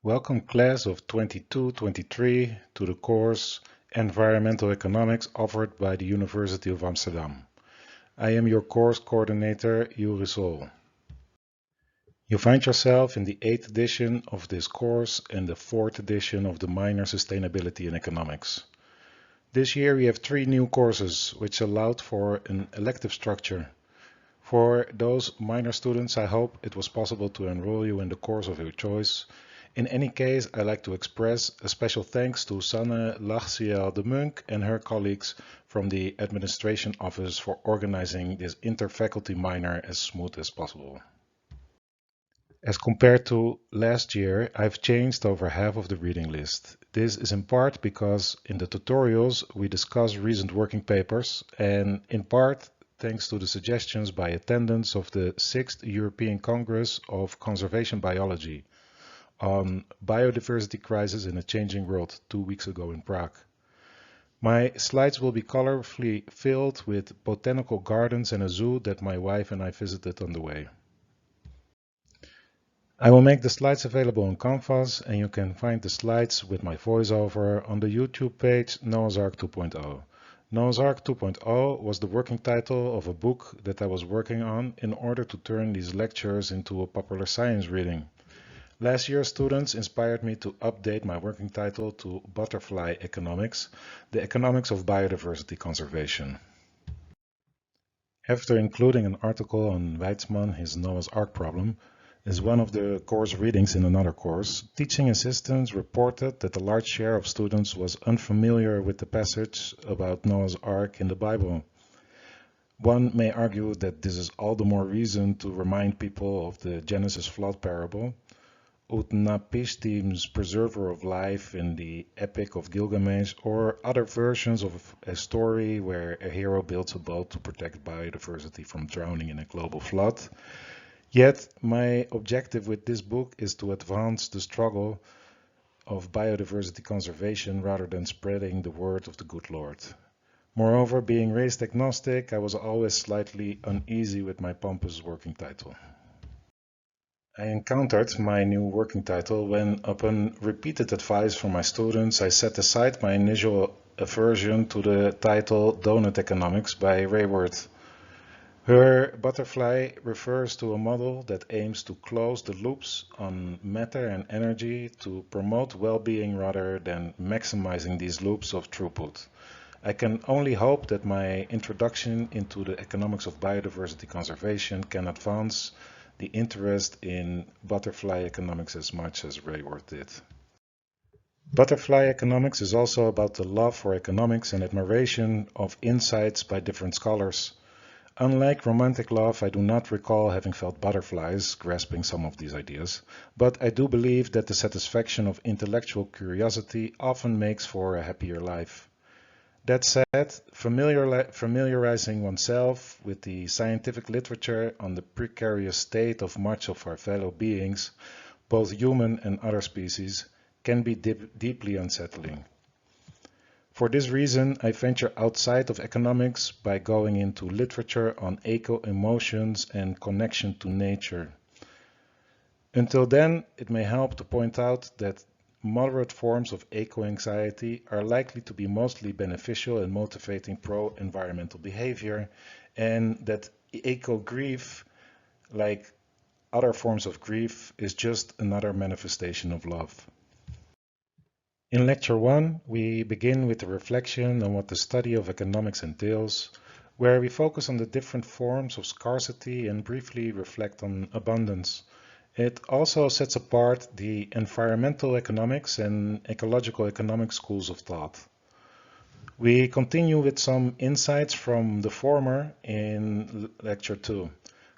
Welcome class of 22-23 to the course Environmental Economics offered by the University of Amsterdam. I am your course coordinator, Yuri Sol. You find yourself in the 8th edition of this course and the 4th edition of the minor Sustainability in Economics. This year we have 3 new courses which allowed for an elective structure. For those minor students, I hope it was possible to enroll you in the course of your choice. In any case, I'd like to express a special thanks to Sanne Lachsiel de Munk and her colleagues from the administration office for organizing this interfaculty minor as smooth as possible. As compared to last year, I've changed over half of the reading list. This is in part because in the tutorials we discuss recent working papers, and in part thanks to the suggestions by attendants of the 6th European Congress of Conservation Biology on Biodiversity Crisis in a Changing World 2 weeks ago in Prague. My slides will be colorfully filled with botanical gardens and a zoo that my wife and I visited on the way. I will make the slides available on Canvas, and you can find the slides with my voiceover on the YouTube page Noah's Ark 2.0. Noah's Ark 2.0 was the working title of a book that I was working on in order to turn these lectures into a popular science reading. Last year, students inspired me to update my working title to Butterfly Economics, the economics of biodiversity conservation. After including an article on Weizmann, his Noah's Ark problem, as one of the course readings in another course, teaching assistants reported that a large share of students was unfamiliar with the passage about Noah's Ark in the Bible. One may argue that this is all the more reason to remind people of the Genesis flood parable, Utnapishtim's preserver of life in the Epic of Gilgamesh, or other versions of a story where a hero builds a boat to protect biodiversity from drowning in a global flood. Yet, my objective with this book is to advance the struggle of biodiversity conservation rather than spreading the word of the good Lord. Moreover, being race agnostic, I was always slightly uneasy with my pompous working title. I encountered my new working title when, upon repeated advice from my students, I set aside my initial aversion to the title Donut Economics by Rayward. Her butterfly refers to a model that aims to close the loops on matter and energy to promote well-being rather than maximizing these loops of throughput. I can only hope that my introduction into the economics of biodiversity conservation can advance the interest in butterfly economics as much as Rayward did. Butterfly economics is also about the love for economics and admiration of insights by different scholars. Unlike romantic love, I do not recall having felt butterflies grasping some of these ideas, but I do believe that the satisfaction of intellectual curiosity often makes for a happier life. That said, familiarizing oneself with the scientific literature on the precarious state of much of our fellow beings, both human and other species, can be deeply unsettling. For this reason, I venture outside of economics by going into literature on eco-emotions and connection to nature. Until then, it may help to point out that moderate forms of eco-anxiety are likely to be mostly beneficial in motivating pro-environmental behavior, and that eco-grief, like other forms of grief, is just another manifestation of love. In Lecture 1, we begin with a reflection on what the study of economics entails, where we focus on the different forms of scarcity and briefly reflect on abundance. It also sets apart the environmental economics and ecological economics schools of thought. We continue with some insights from the former in Lecture 2,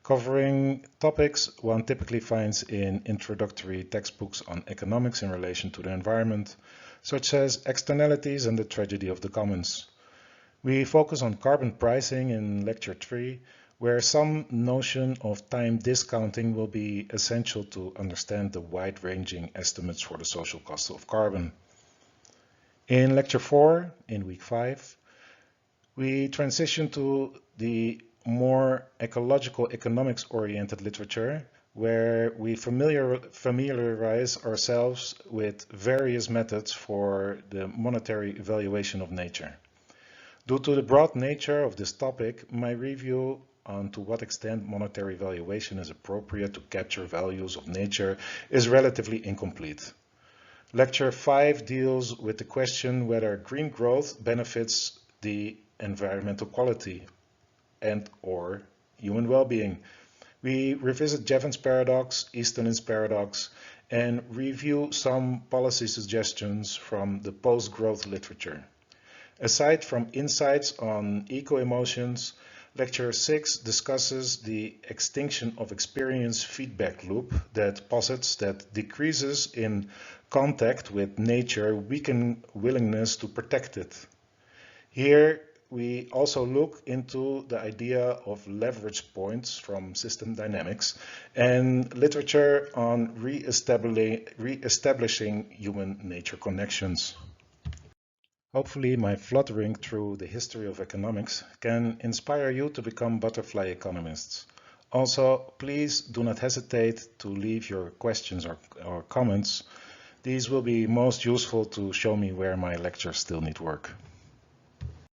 covering topics one typically finds in introductory textbooks on economics in relation to the environment, such as externalities and the tragedy of the commons. We focus on carbon pricing in Lecture 3, where some notion of time discounting will be essential to understand the wide-ranging estimates for the social cost of carbon. In Lecture 4, in week 5, we transition to the more ecological economics-oriented literature, where we familiarize ourselves with various methods for the monetary evaluation of nature. Due to the broad nature of this topic, my review on to what extent monetary valuation is appropriate to capture values of nature is relatively incomplete. Lecture 5 deals with the question whether green growth benefits the environmental quality and/or human well-being. We revisit Jevons paradox, Easton's paradox, and review some policy suggestions from the post-growth literature. Aside from insights on eco-emotions, Lecture 6 discusses the extinction of experience feedback loop that posits that decreases in contact with nature weaken willingness to protect it. Here, we also look into the idea of leverage points from system dynamics and literature on re-establishing human-nature connections. Hopefully, my fluttering through the history of economics can inspire you to become butterfly economists. Also, please do not hesitate to leave your questions or comments. These will be most useful to show me where my lectures still need work.